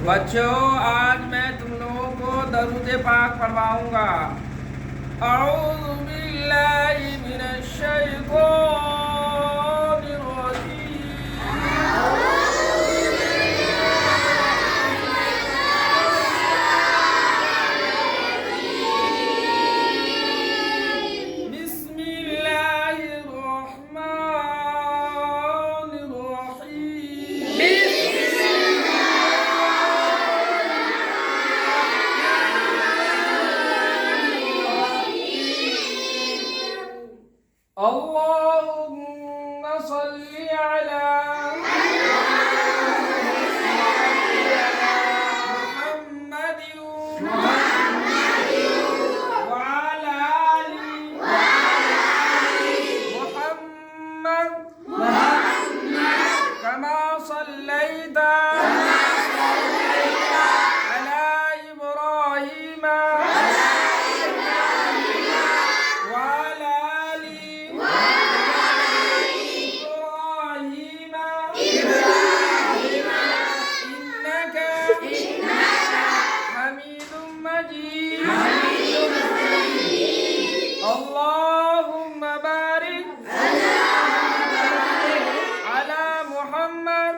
बच्चों, आज मैं तुम लोगों को दरूद पाक पढ़वाऊंगा। अऊज़ु बिल्लाहि मिनश शैतानिर रजीम। बिस्मिल्लाहिर रहमानिर रहीम। اللهم صل على محمد وعلى آل محمد كما صليت على إبراهيم وعلى آل إبراهيم إنك حميد مجيد اللهم بارك على محمد